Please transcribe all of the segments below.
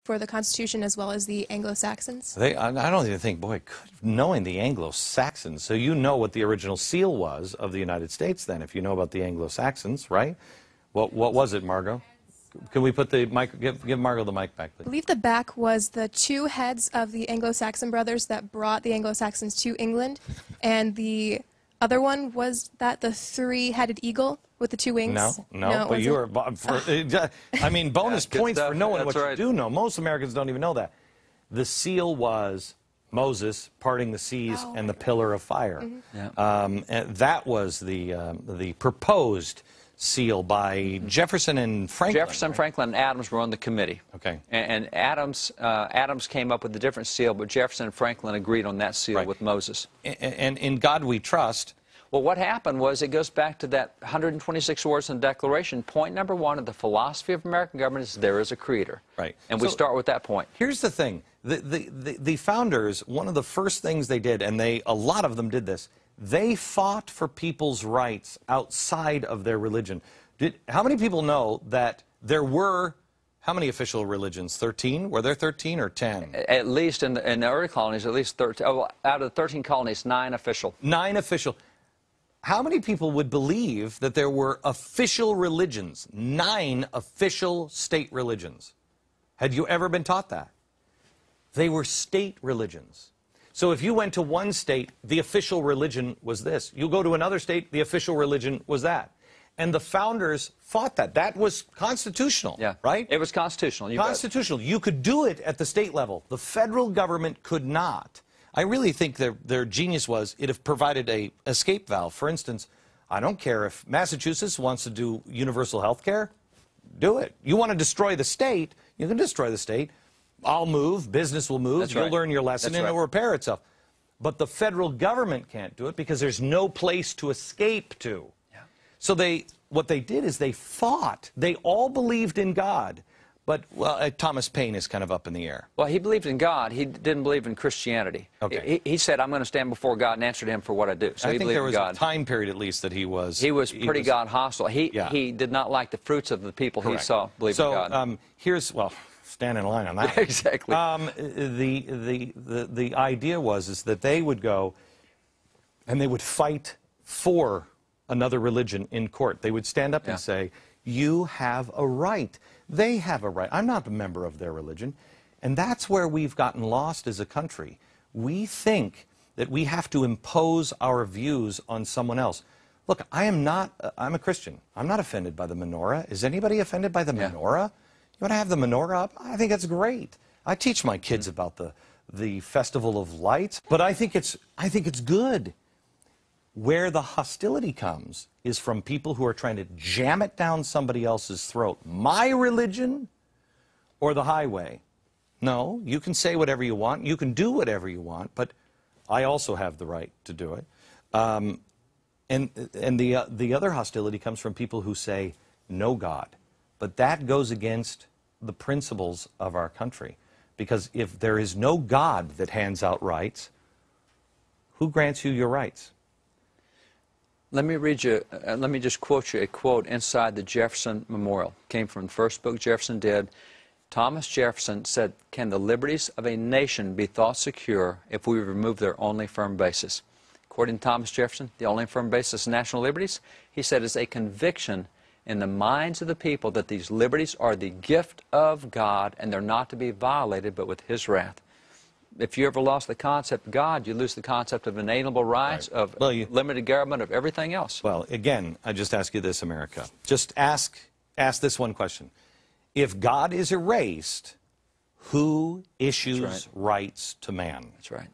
for the Constitution as well as the Anglo-Saxons? I don't even think, boy, knowing the Anglo-Saxons, so you know what the original seal was of the United States then, if you know about the Anglo-Saxons, right? What was it, Margot? Can we put the mic, give Margot the mic back, please. I believe the back was the two heads of the Anglo-Saxon brothers that brought the Anglo-Saxons to England, and the other one was that the three-headed eagle with the two wings? No, but you are, I mean, bonus points for knowing what you do know. Most Americans don't even know that. The seal was Moses parting the seas and the pillar of fire. And that was the proposed seal by Jefferson and Franklin. Jefferson, Franklin, and Adams were on the committee. Okay. And Adams came up with a different seal, but Jefferson and Franklin agreed on that seal with Moses. And in God we trust. Well, what happened was, it goes back to that 126 words in the Declaration. Point number one of the philosophy of American government is there is a creator. Right. And we start with that point. Here's the thing. The founders, one of the first things they did, and a lot of them did this, they fought for people's rights outside of their religion. How many people know that there were, how many official religions? 13? Were there 13 or 10? At least in the early colonies, at least 13. Oh, out of the 13 colonies, 9 official. 9 official. How many people would believe that there were official religions, 9 official state religions? Had you ever been taught that? They were state religions. So if you went to one state, the official religion was this. You go to another state, the official religion was that. And the founders fought that. That was constitutional, right? It was constitutional. Constitutional. You could do it at the state level. The federal government could not. I really think their genius was it have provided a escape valve. For instance, I don't care if Massachusetts wants to do universal health care, do it. You want to destroy the state, you can destroy the state. I'll move, business will move, you'll learn your lesson, and it'll repair itself. But the federal government can't do it because there's no place to escape to. So what they did is they fought. They all believed in God. But, well, Thomas Paine is kind of up in the air. Well, he believed in God. He didn't believe in Christianity. Okay. He said, I'm going to stand before God and answer to him for what I do. So I he think there was in God. a time period, at least, that he was... He was pretty God hostile. He did not like the fruits of the people he saw believe in God. So here's, well, stand in line on that. Exactly. The idea is that they would go and they would fight for another religion in court. They would stand up and say, you have a right. They have a right. I'm not a member of their religion. And that's where we've gotten lost as a country. We think that we have to impose our views on someone else. Look, I'm a Christian. I'm not offended by the menorah. Is anybody offended by the menorah? You want to have the menorah up? I think that's great. I teach my kids about the Festival of Lights, but I think it's good. Where the hostility comes is from people who are trying to jam it down somebody else's throat. My religion or the highway? No, you can say whatever you want. You can do whatever you want, but I also have the right to do it. And the other hostility comes from people who say, no God. But that goes against the principles of our country. Because if there is no God that hands out rights, who grants you your rights? Let me read you, let me just quote you a quote inside the Jefferson Memorial. It came from the first book Jefferson did. Thomas Jefferson said, can the liberties of a nation be thought secure if we remove their only firm basis? According to Thomas Jefferson, the only firm basis of national liberties, he said, is a conviction in the minds of the people that these liberties are the gift of God and they're not to be violated but with His wrath. If you ever lost the concept of God, you lose the concept of inalienable rights, of limited government, of everything else. Well, again, I just ask you this, America. Just ask this one question. If God is erased, who issues rights to man? That's right.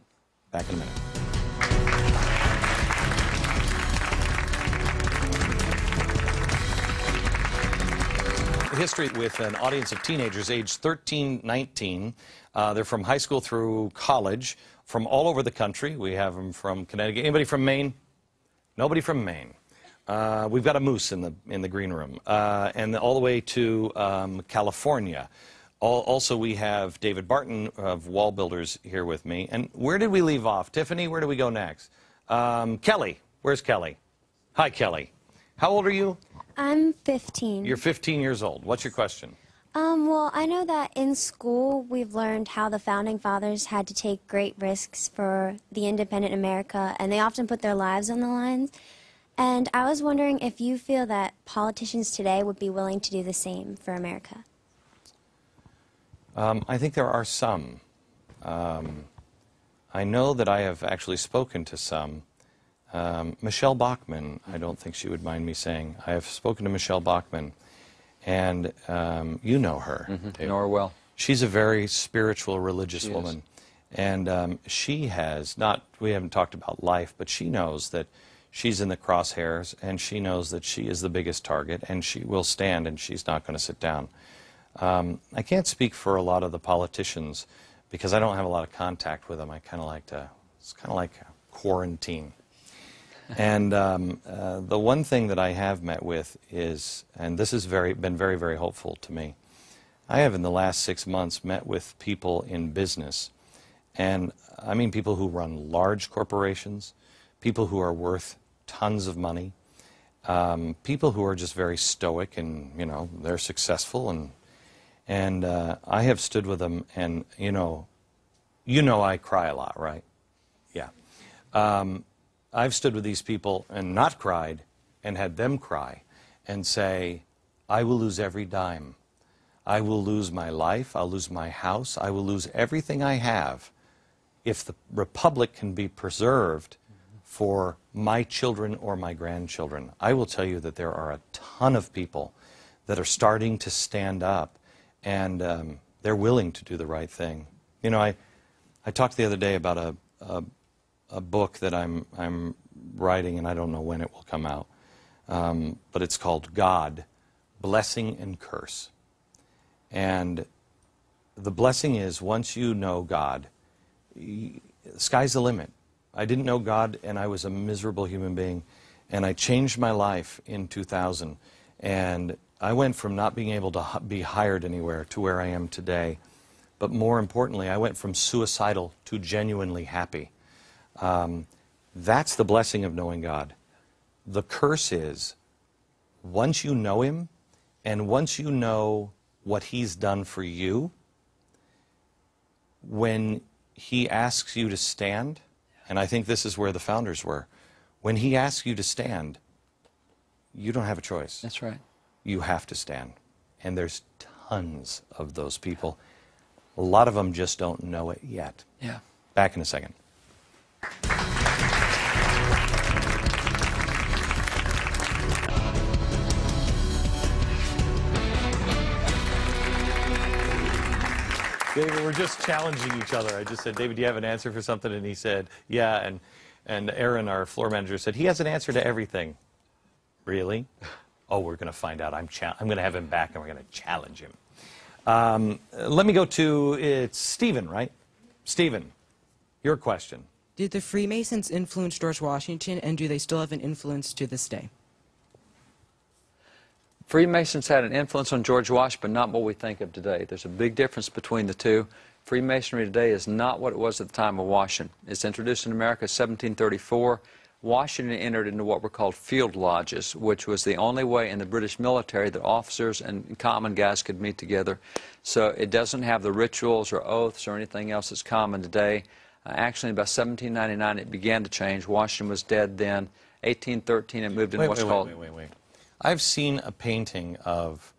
Back in a minute. History with an audience of teenagers aged 13, 19. They're from high school through college, from all over the country. We have them from Connecticut. Anybody from Maine? Nobody from Maine. We've got a moose in the green room, and all the way to California. Also, we have David Barton of Wall Builders here with me. And where did we leave off? Tiffany, where do we go next? Kelly. Where's Kelly? Hi, Kelly. How old are you? I'm 15. You're 15 years old. What's your question? Well, I know that in school we've learned how the Founding Fathers had to take great risks for the independent America, and they often put their lives on the line. And I was wondering if you feel that politicians today would be willing to do the same for America. I think there are some. I know that I have actually spoken to some. Michelle Bachmann, I don't think she would mind me saying. I have spoken to Michelle Bachmann, and you know her. Know her well. She's a very spiritual, religious She woman. is. And she has, we haven't talked about life, but she knows that she's in the crosshairs, and she knows that she is the biggest target, and she will stand, and she's not going to sit down. I can't speak for a lot of the politicians because I don't have a lot of contact with them. I kind of like to, it's kind of like quarantine. And the one thing that I have met with is, and this has been very, very hopeful to me, I have in the last 6 months met with people in business, and I mean people who run large corporations, people who are worth tons of money, people who are just very stoic and, you know, they're successful, and I have stood with them, and you know I cry a lot, right? Yeah. I've stood with these people and not cried and had them cry and say, I will lose every dime. I will lose my life. I'll lose my house. I will lose everything I have if the republic can be preserved for my children or my grandchildren. I will tell you that there are a ton of people that are starting to stand up, and they're willing to do the right thing. You know, I talked the other day about a book that I'm writing, and I don't know when it will come out, but it's called God, Blessing and Curse. And the blessing is, once you know God, the sky's the limit. I didn't know God, and I was a miserable human being, and I changed my life in 2000, and I went from not being able to be hired anywhere to where I am today. But more importantly, I went from suicidal to genuinely happy. That's the blessing of knowing God. The curse is, once you know Him, and once you know what He's done for you, when He asks you to stand, and I think this is where the founders were, when He asks you to stand, you don't have a choice. That's right. You have to stand. And there's tons of those people. A lot of them just don't know it yet. Yeah. Back in a second. David, we're just challenging each other. I just said, David, do you have an answer for something? And he said, yeah. And Aaron, our floor manager, said, he has an answer to everything. Really? Oh, we're going to find out. I'm going to have him back, and we're going to challenge him. Let me go to, it's Stephen, right? Stephen, your question. Did the Freemasons influence George Washington, and do they still have an influence to this day? Freemasons had an influence on George Washington, but not what we think of today. There's a big difference between the two. Freemasonry today is not what it was at the time of Washington. It's introduced in America in 1734. Washington entered into what were called field lodges, which was the only way in the British military that officers and common guys could meet together. So it doesn't have the rituals or oaths or anything else that's common today. Actually, in about 1799, it began to change. Washington was dead then. 1813, it moved into what's called... Wait. I've seen a painting of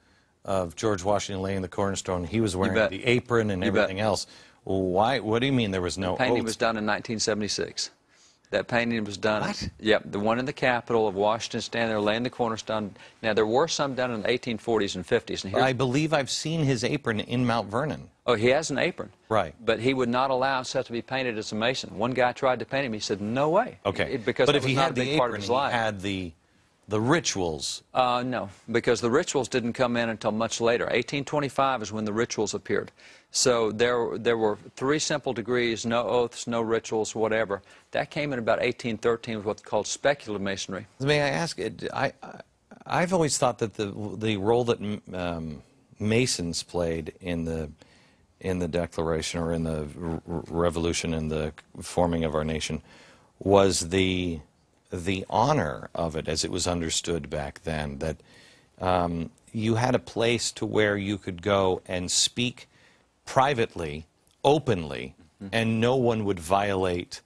George Washington laying the cornerstone. He was wearing the apron and everything else. Why? What do you mean there was no oath? The painting was done in 1976. That painting was done. What? Yep, the one in the Capitol of Washington standing there laying the cornerstone. Now, there were some done in the 1840s and 50s. And I believe I've seen his apron in Mount Vernon. Oh, he has an apron. Right. But he would not allow himself to be painted as a Mason. One guy tried to paint him. He said, no way. Okay. Because but if was he not had a big the part of apron, his he life. had the rituals. No, because the rituals didn't come in until much later. 1825 is when the rituals appeared. So there were 3 simple degrees, no oaths, no rituals, whatever. That came in about 1813 with what's called speculative masonry. May I ask, I've always thought that the role that Masons played in the Declaration or in the Revolution and the forming of our nation was the honor of it as it was understood back then, that you had a place to where you could go and speak privately, openly, and no one would violate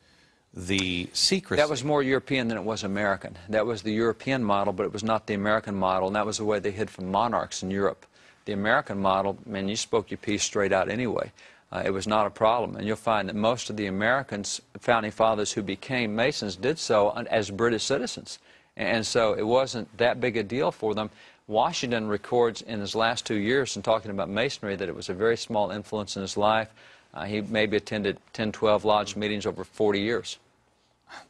the secrecy. That was more European than it was American. That was the European model, but it was not the American model, and that was the way they hid from monarchs in Europe. The American model, man, you spoke your piece straight out anyway. It was not a problem, and you'll find that most of the Americans, founding fathers who became Masons, did so as British citizens, and so it wasn't that big a deal for them. Washington records in his last 2 years in talking about Masonry that it was a very small influence in his life. He maybe attended 10, 12 lodge meetings over 40 years.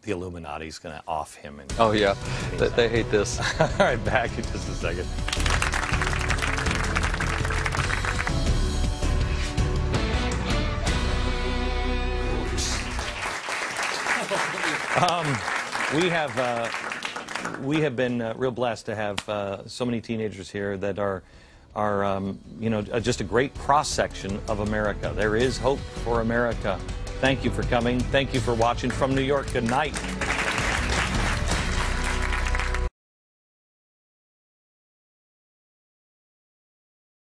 The Illuminati's going to off him. Oh, yeah. They hate this. All right, back in just a second. We have been real blessed to have so many teenagers here that are you know, just a great cross-section of America. There is hope for America. Thank you for coming. Thank you for watching from New York. Good night.